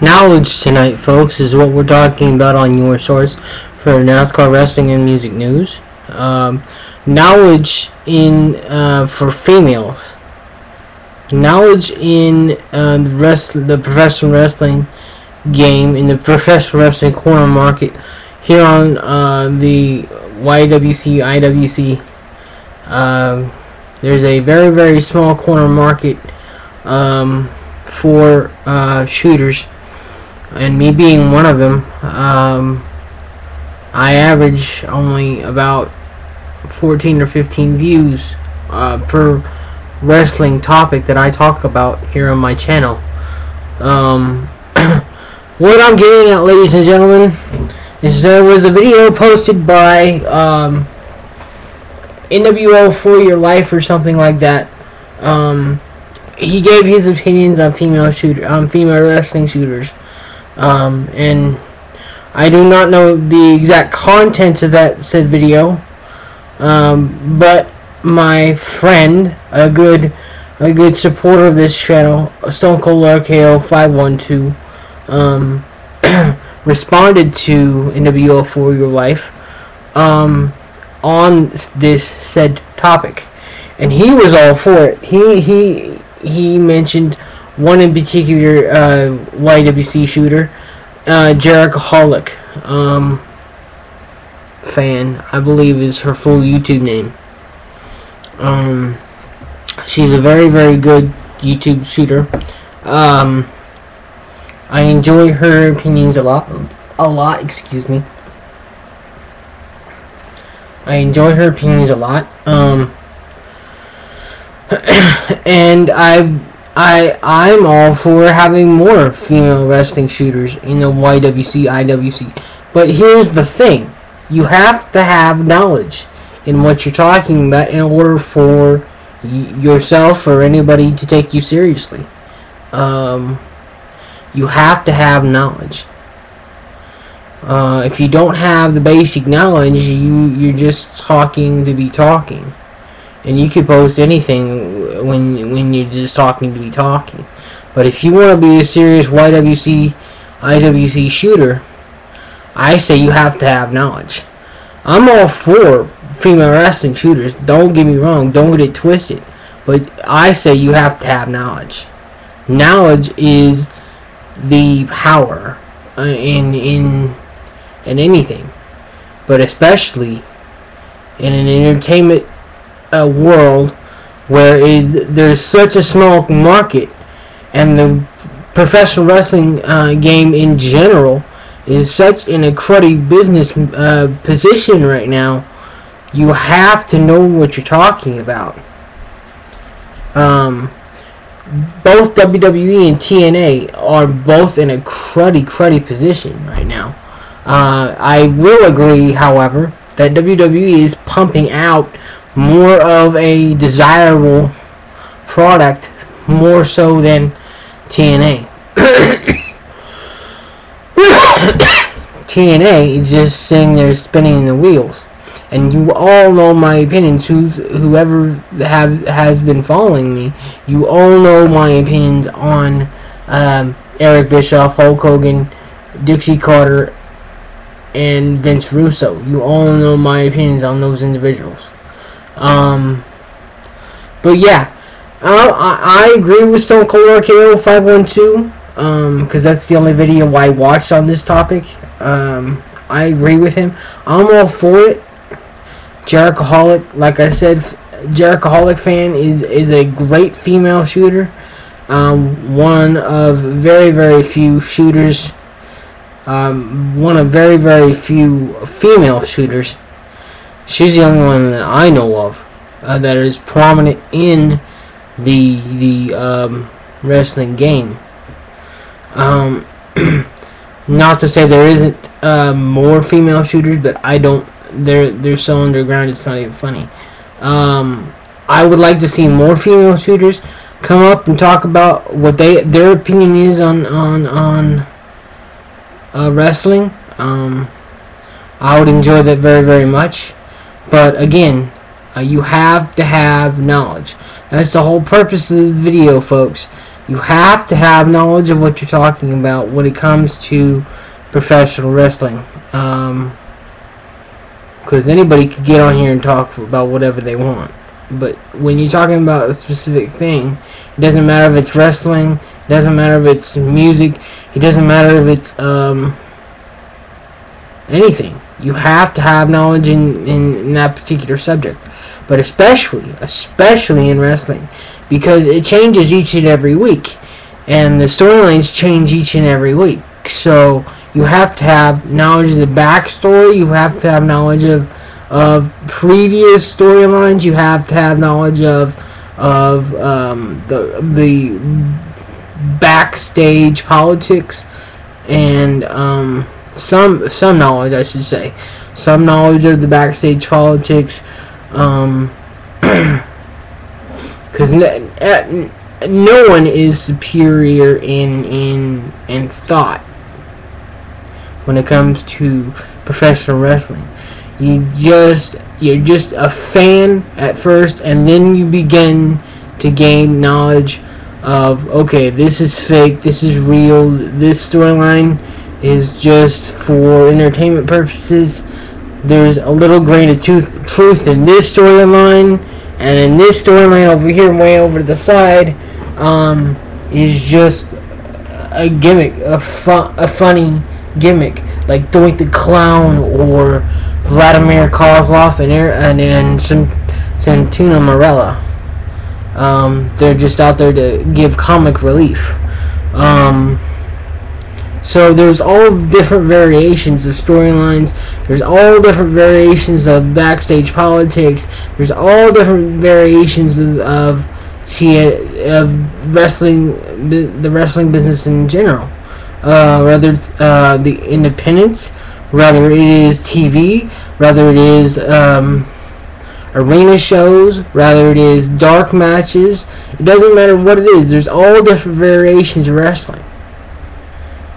Knowledge tonight, folks, is what we're talking about on your source for NASCAR wrestling and music news. Knowledge in for females. Knowledge in the professional wrestling game, in the professional wrestling corner market here on the YWC, IWC. There's a very, very small corner market for shooters, and me being one of them. I average only about 14 or 15 views per wrestling topic that I talk about here on my channel. What I'm getting at, ladies and gentlemen, is there was a video posted by NWO for Your Life or something like that. He gave his opinions on female wrestling shooters, and I do not know the exact contents of that said video, but my friend, a good supporter of this channel, Stone Cold RKO 512, responded to NWO for Your Life on this said topic, and he was all for it. He mentioned one in particular, YWC shooter, Jerichoholic fan, I believe is her full YouTube name. She's a very, very good YouTube shooter. I enjoy her opinions a lot. Excuse me. I enjoy her opinions a lot. And I'm all for having more female wrestling shooters in the YWC, IWC. But here's the thing. You have to have knowledge in what you're talking about in order for yourself or anybody to take you seriously. You have to have knowledge. If you don't have the basic knowledge, you're just talking to be talking. And you can post anything when you're just talking to be talking. But if you want to be a serious YWC, IWC shooter, I say you have to have knowledge. I'm all for female wrestling shooters. Don't get me wrong. Don't get it twisted. But I say you have to have knowledge. Knowledge is the power in anything, but especially in an entertainment world where there's such a small market, and the professional wrestling game in general is such in a cruddy business position right now. You have to know what you're talking about. Both WWE and TNA are both in a cruddy position right now. I will agree, however, that WWE is pumping out more of a desirable product, more so than TNA. TNA is just sitting there spinning the wheels. And you all know my opinions. Whoever has been following me, you all know my opinions on Eric Bischoff, Hulk Hogan, Dixie Carter, and Vince Russo. You all know my opinions on those individuals. But yeah, I agree with Stone Cold RKO 512, because that's the only video I watched on this topic. I agree with him. I'm all for it. Jerichoholic, like I said, Jerichoholic fan is a great female shooter. One of very, very few shooters. One of very, very few female shooters. She's the only one that I know of that is prominent in the wrestling game. Not to say there isn't more female shooters, but I don't. They're so underground it's not even funny. I would like to see more female shooters come up and talk about what their opinion is on wrestling. I would enjoy that very, very much. But again, you have to have knowledge. That's the whole purpose of this video, folks. You have to have knowledge of what you're talking about when it comes to professional wrestling. Because anybody could get on here and talk about whatever they want. But when you're talking about a specific thing, it doesn't matter if it's wrestling, it doesn't matter if it's music, it doesn't matter if it's anything. You have to have knowledge in that particular subject. But especially in wrestling, because it changes each and every week, and the storylines change each and every week. So you have to have knowledge of the backstory. You have to have knowledge of previous storylines. You have to have knowledge of the backstage politics, and some knowledge, I should say, some knowledge of the backstage politics. Because no one is superior in thought when it comes to professional wrestling. You're just a fan at first, and then you begin to gain knowledge of, okay, this is fake, this is real, this storyline is just for entertainment purposes. There's a little grain of truth in this storyline, and in this storyline over here, way over to the side, is just a gimmick, a funny gimmick, like Doink the Clown or Vladimir Kozlov and Santino Marella. They're just out there to give comic relief. So there's all different variations of storylines. There's all different variations of backstage politics. There's all different variations of wrestling, the wrestling business in general. Whether it's the independents, whether it is TV, whether it is arena shows, whether it is dark matches. It doesn't matter what it is. There's all different variations of wrestling.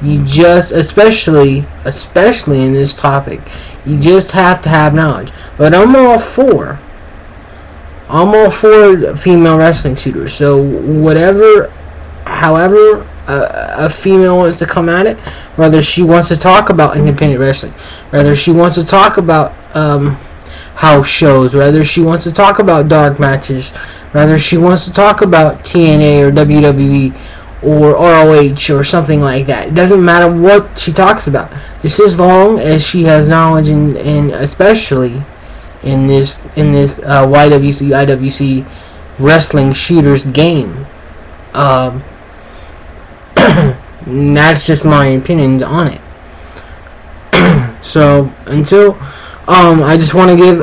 You just, especially in this topic, you just have to have knowledge. But I'm all for female wrestling shooters. So however a female wants to come at it, whether she wants to talk about independent wrestling, whether she wants to talk about house shows, whether she wants to talk about dark matches, whether she wants to talk about TNA or WWE or ROH or something like that. It doesn't matter what she talks about, just as long as she has knowledge in especially in this YWC IWC wrestling shooters game. That's just my opinions on it. So I just want to give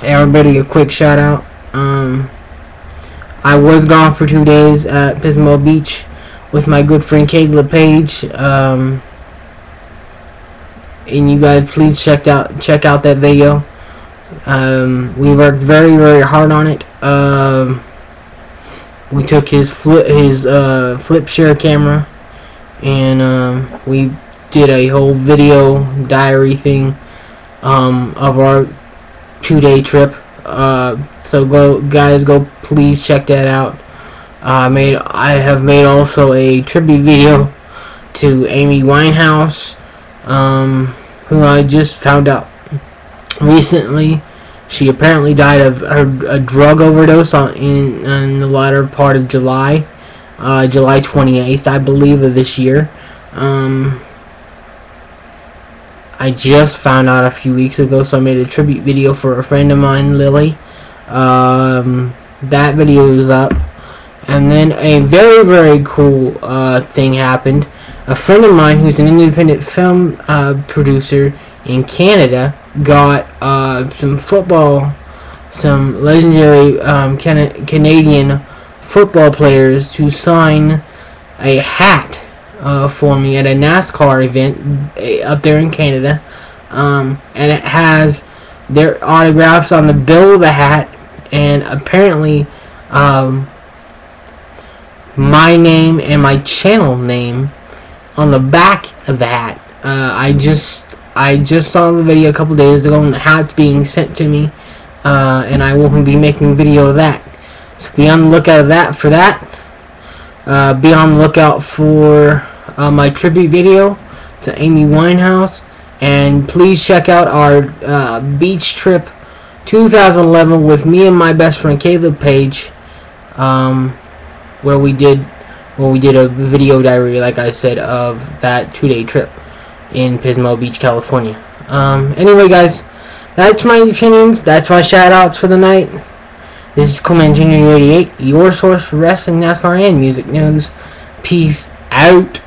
everybody a quick shout out. I was gone for 2 days at Pismo Beach with my good friend Kayla Page. And you guys please check out that video. We worked very, very hard on it. We took his flip share camera, and we did a whole video diary thing of our 2-day trip. So go please check that out. I have made also a tribute video to Amy Winehouse, who I just found out recently. She apparently died of a drug overdose in the latter part of July, July 28th, I believe, of this year. I just found out a few weeks ago, so I made a tribute video for a friend of mine, Lily. That video is up. And then a very, very cool thing happened. A friend of mine who's an independent film producer in Canada got some legendary Canadian football players to sign a hat for me at a NASCAR event up there in Canada. And it has their autographs on the bill of the hat, and apparently my name and my channel name on the back of the hat. I just saw the video a couple days ago, and the hat's being sent to me, and I will be making a video of that. So be on the lookout for that. Be on the lookout for my tribute video to Amy Winehouse, and please check out our beach trip 2011 with me and my best friend Caleb Page, where we did a video diary, like I said, of that 2-day trip in Pismo Beach, California. Anyway, guys, that's my opinions. That's my shout-outs for the night. This is Coleman Jr. 88, your source for wrestling, NASCAR, and music news. Peace out.